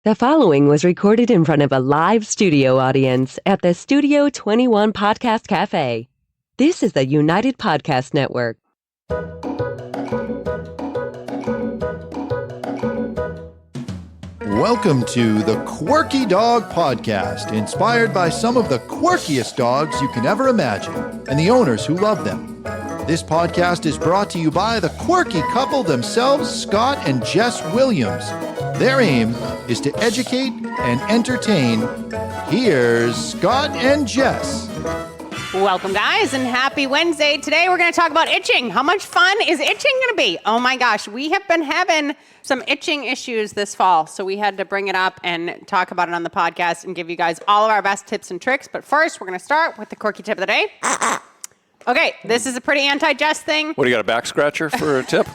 The following was recorded in front of a live studio audience at the Studio 21 Podcast Cafe. This is the United Podcast Network. Welcome to the Quirky Dog Podcast, inspired by some of the quirkiest dogs you can ever imagine and the owners who love them. This podcast is brought to you by the quirky couple themselves, Scott and Jess Williams. Their aim is to educate and entertain. Here's Scott and Jess. Welcome, guys, and happy Wednesday. Today we're going to talk about itching. How much fun is itching going to be? Oh my gosh, we have been having some itching issues this fall, so we had to bring it up and talk about it on the podcast and give you guys all of our best tips and tricks. But first, we're going to start with the quirky tip of the day. Okay, this is a pretty anti-Jess thing. What, do you got a back scratcher for a tip?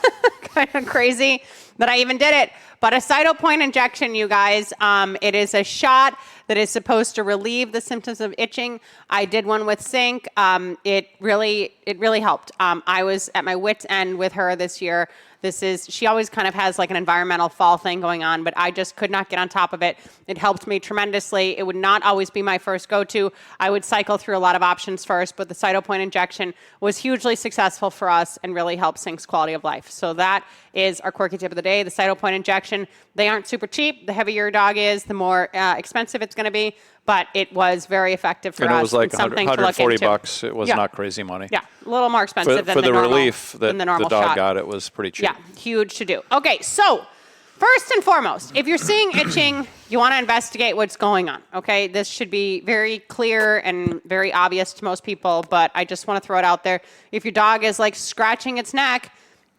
Kind of crazy that I even did it. But a cytopoint injection, you guys, it is a shot that is supposed to relieve the symptoms of itching. I did one with Sync. It really helped. I was at my wit's end with her this year. She always kind of has like an environmental fall thing going on, but I just could not get on top of it. It helped me tremendously. It would not always be my first go-to. I would cycle through a lot of options first, but the cytopoint injection was hugely successful for us and really helped Sync's quality of life. So that is our quirky tip of the day, the cytopoint injection. They aren't super cheap. The heavier your dog is, the more expensive it's going to be, but it was very effective for us. And it was like something $140. It was not crazy money. Yeah, a little more expensive than for the normal, relief that the dog shot. got. It was pretty cheap. Yeah, huge to do. Okay, so first and foremost, if you're seeing itching, you want to investigate what's going on, okay? This should be very clear and very obvious to most people, but I just want to throw it out there. If your dog is like scratching its neck,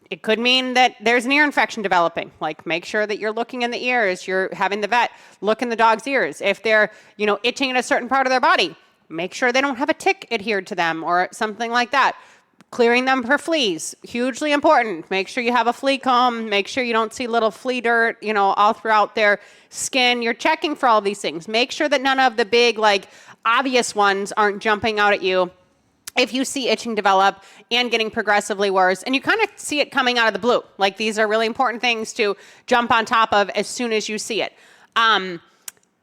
it could mean that there's an ear infection developing. Like, make sure that you're looking in the ears. You're having the vet look in the dog's ears. If they're, itching in a certain part of their body, make sure they don't have a tick adhered to them or something like that. Clearing them for fleas, hugely important. Make sure you have a flea comb. Make sure you don't see little flea dirt, all throughout their skin. You're checking for all these things. Make sure that none of the big, obvious ones aren't jumping out at you. If you see itching develop and getting progressively worse, and you kind of see it coming out of the blue, like these are really important things to jump on top of as soon as you see it. A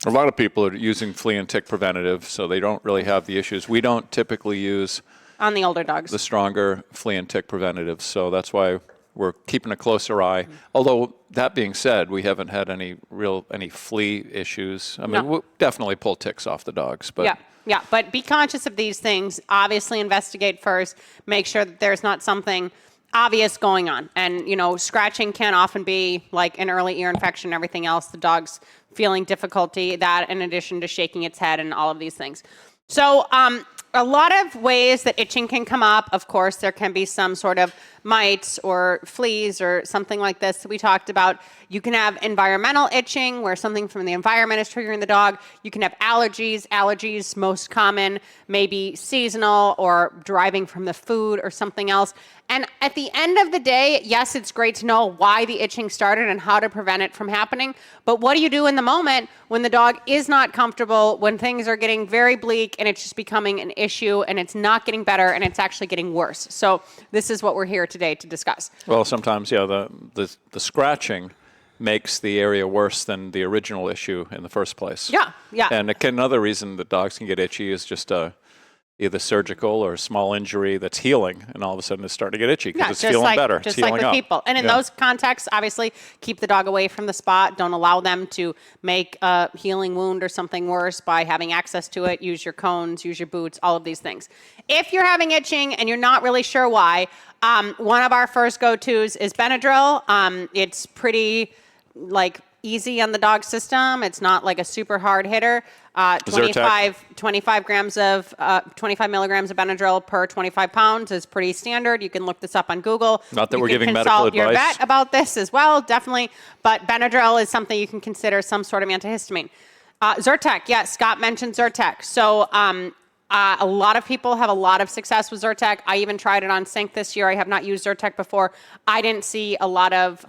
lot of people are using flea and tick preventative, so they don't really have the issues. We don't typically use on the older dogs the stronger flea and tick preventative, so that's why we're keeping a closer eye. Mm-hmm. Although that being said, we haven't had any flea issues. I mean, we'll definitely pull ticks off the dogs, but. Yeah, but be conscious of these things. Obviously, investigate first. Make sure that there's not something obvious going on. And, scratching can often be like an early ear infection and everything else. The dog's feeling difficulty, that in addition to shaking its head and all of these things. So a lot of ways that itching can come up. Of course, there can be some sort of mites or fleas or something like this that we talked about. You can have environmental itching where something from the environment is triggering the dog. You can have allergies. Allergies, most common, maybe seasonal or deriving from the food or something else. And at the end of the day, yes, it's great to know why the itching started and how to prevent it from happening. But what do you do in the moment when the dog is not comfortable, when things are getting very bleak and it's just becoming an issue and it's not getting better and it's actually getting worse? So this is what we're here today to discuss. Well, sometimes, the scratching makes the area worse than the original issue in the first place. Yeah. And another reason that dogs can get itchy is just either surgical or a small injury that's healing, and all of a sudden it's starting to get itchy because it's feeling better. Just it's like with up. people. And in those contexts, obviously, keep the dog away from the spot. Don't allow them to make a healing wound or something worse by having access to it. Use your cones, use your boots, all of these things. If you're having itching and you're not really sure why, one of our first go-tos is Benadryl. It's pretty easy on the dog system. It's not like a super hard hitter. 25 milligrams of Benadryl per 25 pounds is pretty standard. You can look this up on Google. Not that we're giving medical advice. You can consult your vet about this as well, definitely. But Benadryl is something you can consider some sort of antihistamine. Zyrtec, yes, Scott mentioned Zyrtec. So a lot of people have a lot of success with Zyrtec. I even tried it on Sync this year. I have not used Zyrtec before. I didn't see a lot of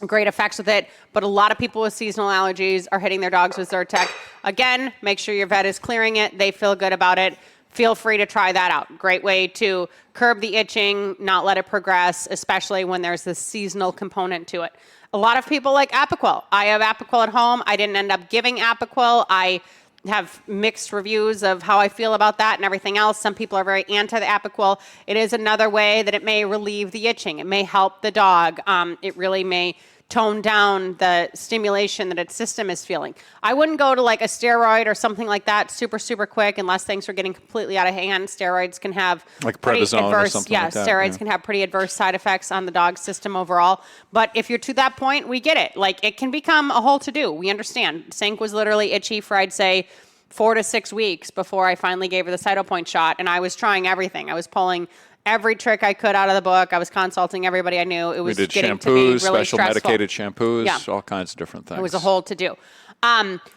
great effects with it, but a lot of people with seasonal allergies are hitting their dogs with Zyrtec. Again, make sure your vet is clearing it. They feel good about it. Feel free to try that out. Great way to curb the itching, not let it progress, especially when there's this seasonal component to it. A lot of people like Apoquel. I have Apoquel at home. I didn't end up giving Apoquel. I have mixed reviews of how I feel about that and everything else. Some people are very anti the Apoquel. It is another way that it may relieve the itching. It may help the dog. It really may tone down the stimulation that its system is feeling. I wouldn't go to like a steroid or something like that super, super quick unless things are getting completely out of hand. Steroids can have like pretty prednisone adverse, or something like that. Steroids can have pretty adverse side effects on the dog's system overall. But if you're to that point, we get it. Like it can become a whole to-do. We understand. Sink was literally itchy for, I'd say, 4 to 6 weeks before I finally gave her the Cytopoint shot. And I was trying everything. I was pulling every trick I could out of the book. I was consulting everybody I knew. It was we did getting shampoos, to be really special stressful. medicated shampoos, all kinds of different things. It was a whole to do.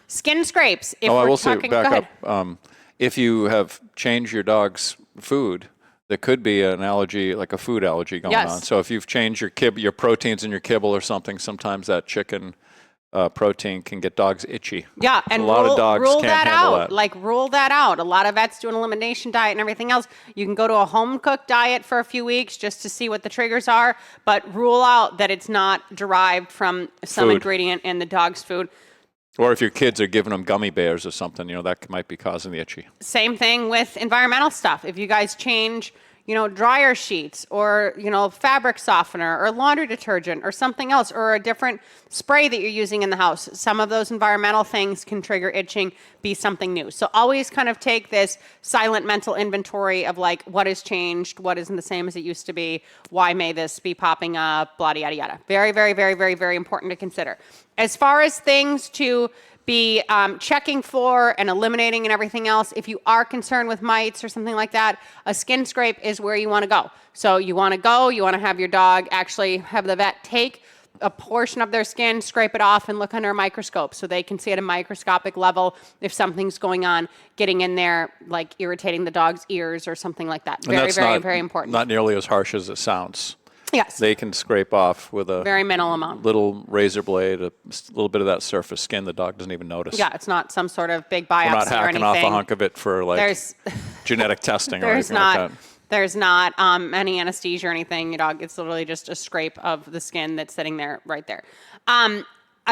Skin scrapes. If I we're will say, talking, back up, if you have changed your dog's food, there could be an allergy, like a food allergy going on. So if you've changed your proteins in your kibble or something, sometimes that chicken protein can get dogs itchy. Yeah, and a lot of dogs rule can't that handle out. that. Like rule that out. A lot of vets do an elimination diet and everything else. You can go to a home cooked diet for a few weeks just to see what the triggers are, but rule out that it's not derived from some Food. ingredient in the dog's food. Or if your kids are giving them gummy bears or something, that might be causing the itchy. Same thing with environmental stuff. If you guys change, dryer sheets or, fabric softener or laundry detergent or something else or a different spray that you're using in the house, some of those environmental things can trigger itching, be something new. So always kind of take this silent mental inventory of like what has changed, what isn't the same as it used to be, why may this be popping up, blah, yada, yada. Very, very, very, very, very important to consider. As far as things to be checking for and eliminating and everything else, if you are concerned with mites or something like that, a skin scrape is where you want to go. So you want to have your dog actually have the vet take a portion of their skin, scrape it off, and look under a microscope so they can see at a microscopic level if something's going on, getting in there, like irritating the dog's ears or something like that. Very, very, very important. Not nearly as harsh as it sounds. Yes. They can scrape off with a very minimal amount. Little razor blade, a little bit of that surface skin the dog doesn't even notice. Yeah, it's not some sort of big biopsy or anything. We're not hacking off a hunk of it for genetic testing or anything like that. There's not any anesthesia or anything. Your dog, it's literally just a scrape of the skin that's sitting there right there.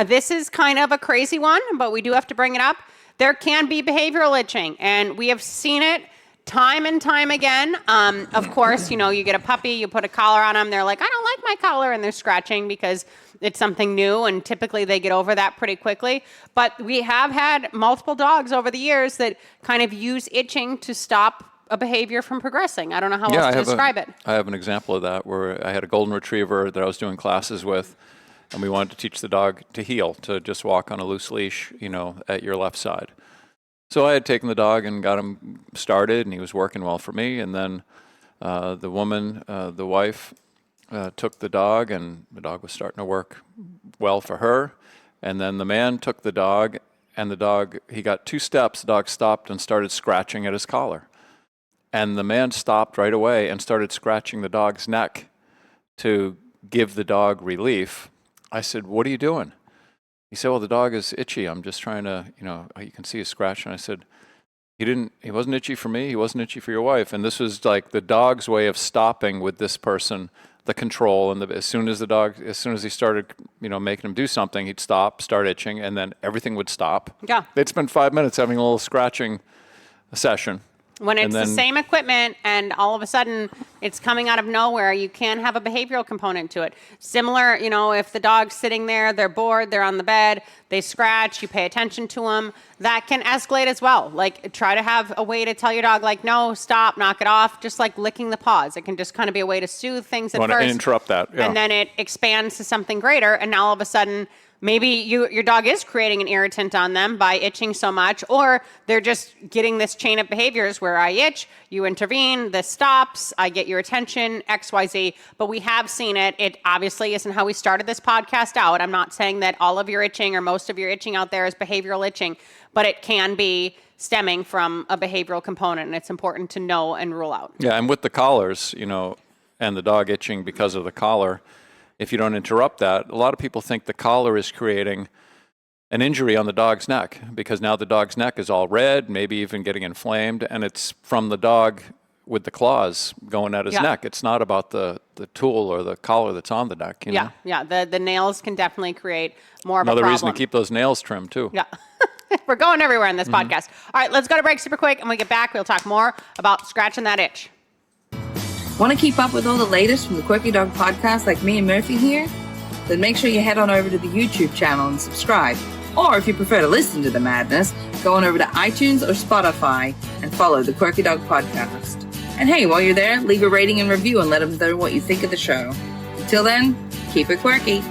This is kind of a crazy one, but we do have to bring it up. There can be behavioral itching, and we have seen it time and time again. Of course, you get a puppy, you put a collar on them, they're like, I don't like my collar, and they're scratching because it's something new, and typically they get over that pretty quickly. But we have had multiple dogs over the years that kind of use itching to stop a behavior from progressing. I don't know how else to describe it. I have an example of that where I had a golden retriever that I was doing classes with, and we wanted to teach the dog to heel, to just walk on a loose leash, at your left side. So I had taken the dog and got him started, and he was working well for me. And then the woman, the wife, took the dog, and the dog was starting to work well for her. And then the man took the dog, and he got 2 steps, the dog stopped and started scratching at his collar. And the man stopped right away and started scratching the dog's neck to give the dog relief. I said, "What are you doing?" He said, "Well, the dog is itchy. I'm just trying to, you can see a scratch." And I said, he wasn't itchy for me. He wasn't itchy for your wife. And this was like the dog's way of stopping with this person, the control. And as soon as he started, making him do something, he'd start itching, and then everything would stop. Yeah. They'd spend 5 minutes having a little scratching session. When it's the same equipment and all of a sudden it's coming out of nowhere, you can have a behavioral component to it. Similar, if the dog's sitting there, they're bored, they're on the bed, they scratch, you pay attention to them, that can escalate as well. Like try to have a way to tell your dog, like, no, stop, knock it off, just like licking the paws. It can just kind of be a way to soothe things at first. Want to interrupt that. Yeah. And then it expands to something greater, and now all of a sudden maybe your dog is creating an irritant on them by itching so much, or they're just getting this chain of behaviors where I itch, you intervene, this stops, I get your attention, X, Y, Z. But we have seen it. It obviously isn't how we started this podcast out. I'm not saying that all of your itching or most of your itching out there is behavioral itching, but it can be stemming from a behavioral component, and it's important to know and rule out. Yeah, and with the collars, and the dog itching because of the collar, if you don't interrupt that, a lot of people think the collar is creating an injury on the dog's neck because now the dog's neck is all red, maybe even getting inflamed, and it's from the dog with the claws going at his neck. It's not about the tool or the collar that's on the neck. You know? Yeah. The nails can definitely create more of a Another problem. reason to keep those nails trimmed, too. Yeah. We're going everywhere in this podcast. All right, let's go to break super quick. And when we get back, we'll talk more about scratching that itch. Want to keep up with all the latest from the Quirky Dog podcast like me and Murphy here? Then make sure you head on over to the YouTube channel and subscribe. Or if you prefer to listen to the madness, go on over to iTunes or Spotify and follow the Quirky Dog podcast. And hey, while you're there, leave a rating and review and let them know what you think of the show. Until then, keep it quirky.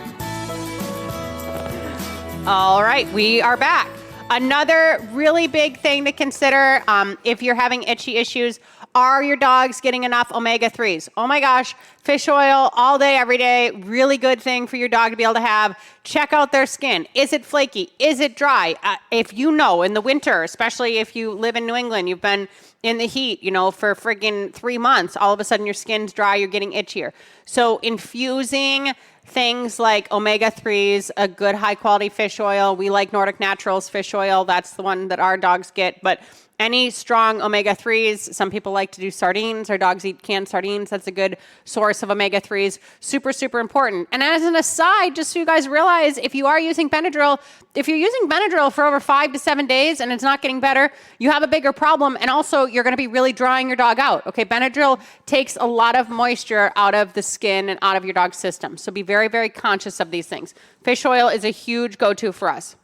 All right, we are back. Another really big thing to consider if you're having itchy issues, are your dogs getting enough omega-3s? Oh my gosh, fish oil all day, every day, really good thing for your dog to be able to have. Check out their skin. Is it flaky? Is it dry? If you know, in the winter, especially if you live in New England, you've been in the heat, for friggin' 3 months, all of a sudden your skin's dry, you're getting itchier. So infusing things like omega-3s, a good high-quality fish oil. We like Nordic Naturals fish oil. That's the one that our dogs get. But any strong omega-3s, some people like to do sardines. Our dogs eat canned sardines. That's a good source of omega-3s. Super, super important. And as an aside, just so you guys realize, if you are using Benadryl, if you're using Benadryl for over 5 to 7 days and it's not getting better, you have a bigger problem. And also, you're going to be really drying your dog out. Okay, Benadryl takes a lot of moisture out of the skin and out of your dog's system. So be very, very conscious of these things. Fish oil is a huge go-to for us.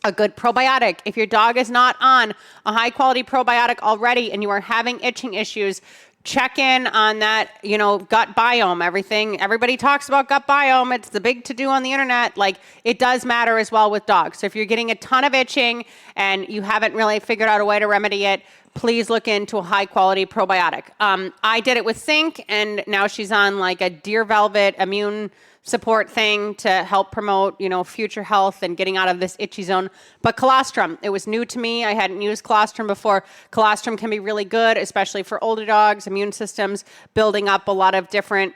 A good probiotic. If your dog is not on a high quality probiotic already and you are having itching issues, check in on that, gut biome, everybody talks about gut biome. It's the big to do on the internet. Like, it does matter as well with dogs. So if you're getting a ton of itching and you haven't really figured out a way to remedy it, please look into a high quality probiotic. I did it with Zinc, and now she's on like a deer velvet immune support thing to help promote, future health and getting out of this itchy zone. But colostrum, it was new to me. I hadn't used colostrum before. Colostrum can be really good, especially for older dogs, immune systems, building up a lot of different,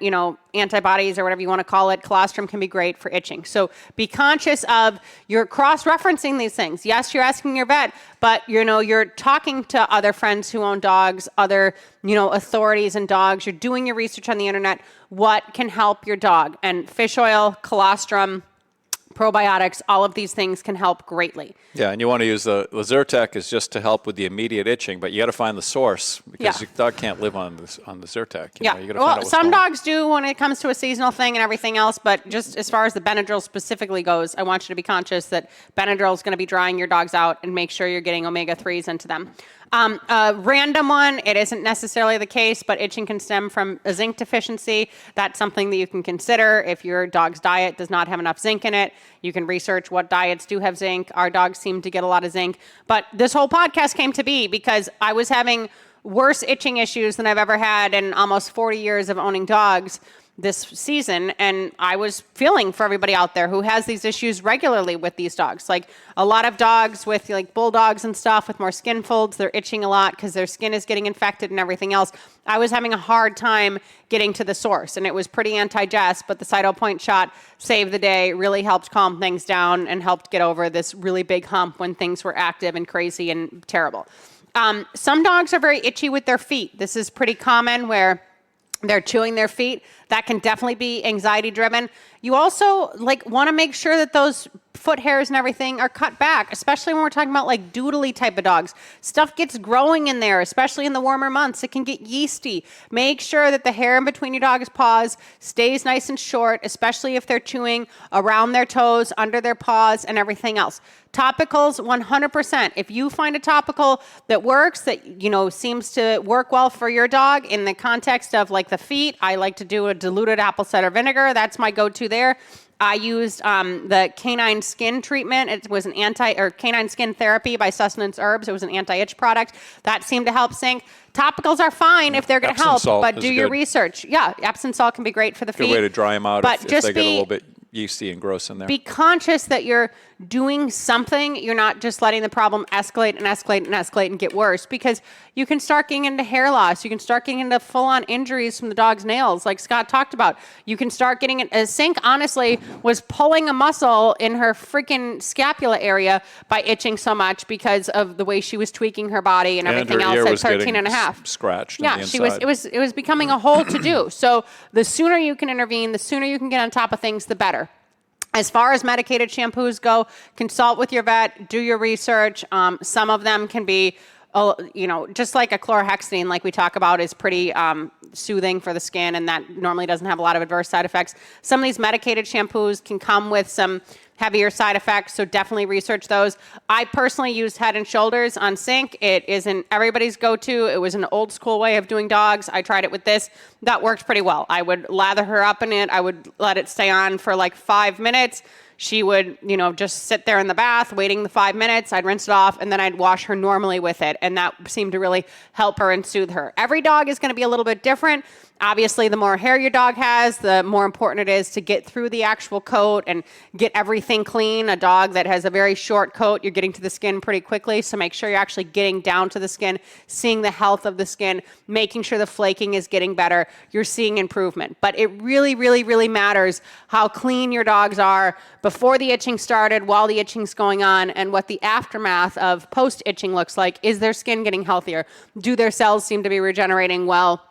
antibodies or whatever you want to call it. Colostrum can be great for itching. So be conscious of you're cross-referencing these things. Yes, you're asking your vet, but you're talking to other friends who own dogs, other, authorities and dogs. You're doing your research on the internet. What can help your dog? And fish oil, colostrum, probiotics, all of these things can help greatly. Yeah, and you want to use the Zyrtec is just to help with the immediate itching, but you got to find the source because your dog can't live on the Zyrtec. You gotta find out some dogs do when it comes to a seasonal thing and everything else, but just as far as the Benadryl specifically goes, I want you to be conscious that Benadryl is going to be drying your dogs out, and make sure you're getting omega-3s into them. A random one, it isn't necessarily the case, but itching can stem from a zinc deficiency. That's something that you can consider. If your dog's diet does not have enough zinc in it, you can research what diets do have zinc. Our dogs seem to get a lot of zinc. But this whole podcast came to be because I was having worse itching issues than I've ever had in almost 40 years of owning dogs this season, and I was feeling for everybody out there who has these issues regularly with these dogs. Like a lot of dogs with like bulldogs and stuff with more skin folds, they're itching a lot because their skin is getting infected and everything else. I was having a hard time getting to the source, and it was pretty anti-Jess, but the Cyto Point shot saved the day, really helped calm things down and helped get over this really big hump when things were active and crazy and terrible. Some dogs are very itchy with their feet. This is pretty common where they're chewing their feet. That can definitely be anxiety driven. You also want to make sure that those foot hairs and everything are cut back, especially when we're talking about like doodly type of dogs. Stuff gets growing in there, especially in the warmer months. It can get yeasty. Make sure that the hair in between your dog's paws stays nice and short, especially if they're chewing around their toes, under their paws, and everything else. Topicals, 100%. If you find a topical that works, that seems to work well for your dog in the context of like the feet, I like to do a diluted apple cider vinegar. That's my go-to there. I used the Canine Skin treatment. It was Canine Skin Therapy by Sustenance Herbs. It was an anti-itch product. That seemed to help sink. Topicals are fine if they're going to help, but do your research. Yeah, Epsom salt can be great for the feet. Good way to dry them out if they get a little bit yeasty and gross in there. Be conscious that you're doing something. You're not just letting the problem escalate and escalate and escalate and get worse, because you can start getting into hair loss. You can start getting into full-on injuries from the dog's nails, like Scott talked about. You can start getting it. Sink, honestly, was pulling a muscle in her freaking scapula area by itching so much because of the way she was tweaking her body and everything else at 13 and a half. Scratched. Yeah, on the inside. it was becoming a whole to-do. So the sooner you can intervene, the sooner you can get on top of things, the better. As far as medicated shampoos go, consult with your vet, do your research. Some of them can be, just like a chlorhexidine, like we talk about, is pretty soothing for the skin, and that normally doesn't have a lot of adverse side effects. Some of these medicated shampoos can come with some heavier side effects, so definitely research those. I personally use Head and Shoulders on Sink. It isn't everybody's go-to. It was an old school way of doing dogs. I tried it with this. That worked pretty well. I would lather her up in it. I would let it stay on for like 5 minutes. She would, just sit there in the bath waiting the 5 minutes. I'd rinse it off, and then I'd wash her normally with it. And that seemed to really help her and soothe her. Every dog is going to be a little bit different. Obviously, the more hair your dog has, the more important it is to get through the actual coat and get everything clean. A dog that has a very short coat, you're getting to the skin pretty quickly. So make sure you're actually getting down to the skin, seeing the health of the skin, making sure the flaking is getting better. You're seeing improvement. But it really, really, really matters how clean your dogs are before the itching started, while the itching's going on, and what the aftermath of post-itching looks like. Is their skin getting healthier? Do their cells seem to be regenerating well?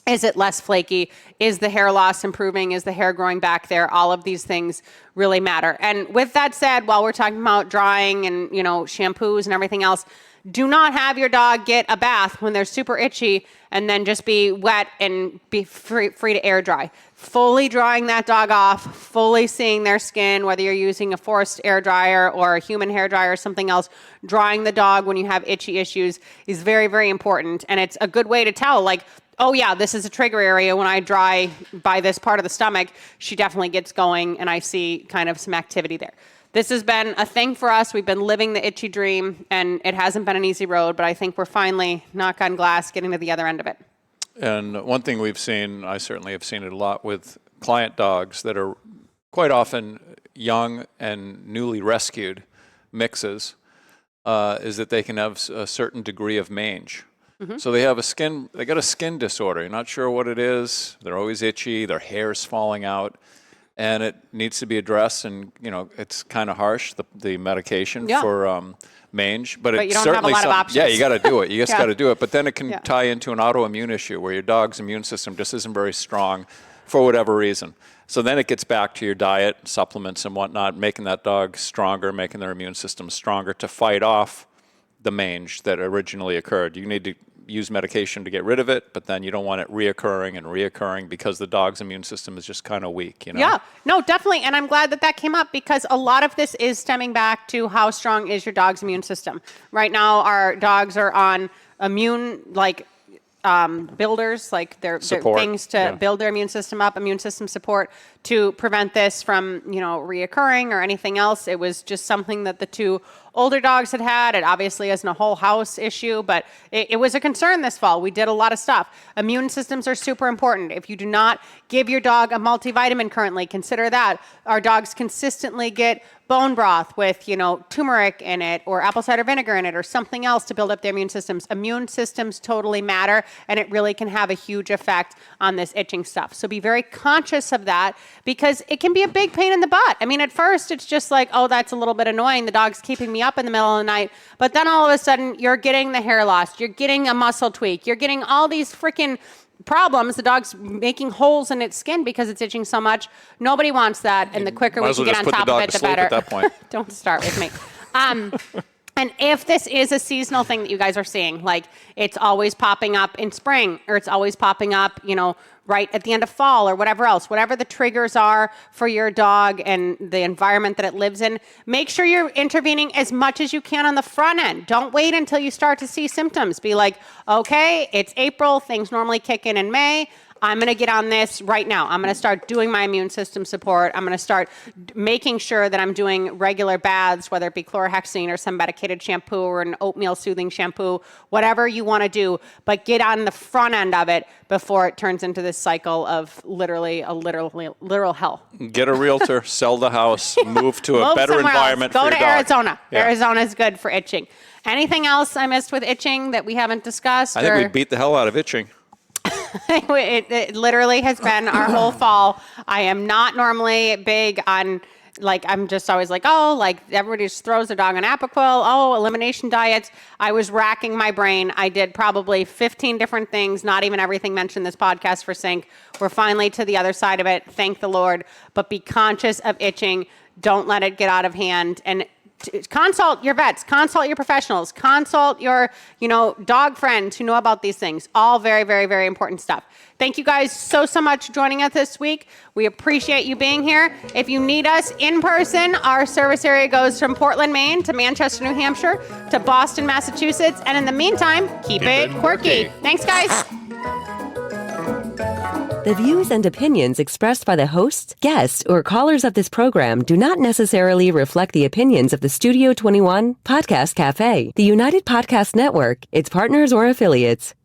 Is it less flaky? Is the hair loss improving? Is the hair growing back there? All of these things really matter. And with that said, while we're talking about drying and, shampoos and everything else, do not have your dog get a bath when they're super itchy and then just be wet and be free to air dry. Fully drying that dog off, fully seeing their skin, whether you're using a forced air dryer or a human hair dryer or something else, drying the dog when you have itchy issues is very, very important. And it's a good way to tell, like, oh yeah, this is a trigger area. When I dry by this part of the stomach, she definitely gets going, and I see kind of some activity there. This has been a thing for us. We've been living the itchy dream, and it hasn't been an easy road, but I think we're finally, knock on glass, getting to the other end of it. And one thing we've seen, I certainly have seen it a lot with client dogs that are quite often young and newly rescued mixes, is that they can have a certain degree of mange. Mm-hmm. So they got a skin disorder. You're not sure what it is. They're always itchy. Their hair's falling out, and it needs to be addressed. And it's kind of harsh, the medication for mange, but it's you don't certainly have a lot of options. Yeah, you got to do it. You just got to do it. But then it can tie into an autoimmune issue where your dog's immune system just isn't very strong for whatever reason. So then it gets back to your diet, supplements and whatnot, making that dog stronger, making their immune system stronger to fight off the mange that originally occurred. You need to use medication to get rid of it, but then you don't want it reoccurring because the dog's immune system is just kind of weak, Yeah, no, definitely. And I'm glad that came up, because a lot of this is stemming back to how strong is your dog's immune system. Right now, our dogs are on immune, builders, they're things to build their immune system up, immune system support to prevent this from, reoccurring or anything else. It was just something that the two older dogs had. It obviously isn't a whole house issue, but it was a concern this fall. We did a lot of stuff. Immune systems are super important. If you do not give your dog a multivitamin currently, consider that. Our dogs consistently get bone broth with, turmeric in it or apple cider vinegar in it or something else to build up their immune systems. Immune systems totally matter, and it really can have a huge effect on this itching stuff. So be very conscious of that, because it can be a big pain in the butt. I mean, at first it's just like, oh, that's a little bit annoying. The dog's keeping me up in the middle of the night. But then all of a sudden you're getting the hair loss. You're getting a muscle tweak. You're getting all these freaking problems. The dog's making holes in its skin because it's itching so much. Nobody wants that. And the quicker we can get on top of it, the better. At that point. Don't start with me. And if this is a seasonal thing that you guys are seeing, like it's always popping up in spring, or it's always popping up, right at the end of fall or whatever else, whatever the triggers are for your dog and the environment that it lives in, make sure you're intervening as much as you can on the front end. Don't wait until you start to see symptoms. Be like, okay, it's April. Things normally kick in May. I'm going to get on this right now. I'm going to start doing my immune system support. I'm going to start making sure that I'm doing regular baths, whether it be chlorhexidine or some medicated shampoo or an oatmeal soothing shampoo, whatever you want to do, but get on the front end of it before it turns into this cycle of literal hell. Get a realtor, sell the house, move to a better environment for your dog. Go to Arizona. Yeah. Arizona is good for itching. Anything else I missed with itching that we haven't discussed? I think we beat the hell out of itching. It literally has been our whole fall. I am not normally big on, like, I'm just always like, oh, like everybody just throws their dog on Apoquil. Oh, elimination diets. I was racking my brain. I did probably 15 different things, not even everything mentioned in this podcast for Sync. We're finally to the other side of it. Thank the Lord. But be conscious of itching. Don't let it get out of hand. And consult your vets, consult your professionals, consult your, dog friends who know about these things. All very, very, very important stuff. Thank you guys so much for joining us this week. We appreciate you being here. If you need us in person, our service area goes from Portland, Maine to Manchester, New Hampshire to Boston, Massachusetts. And in the meantime, keep it quirky. Thanks, guys. The views and opinions expressed by the hosts, guests, or callers of this program do not necessarily reflect the opinions of the Studio 21 Podcast Cafe, the United Podcast Network, its partners, or affiliates.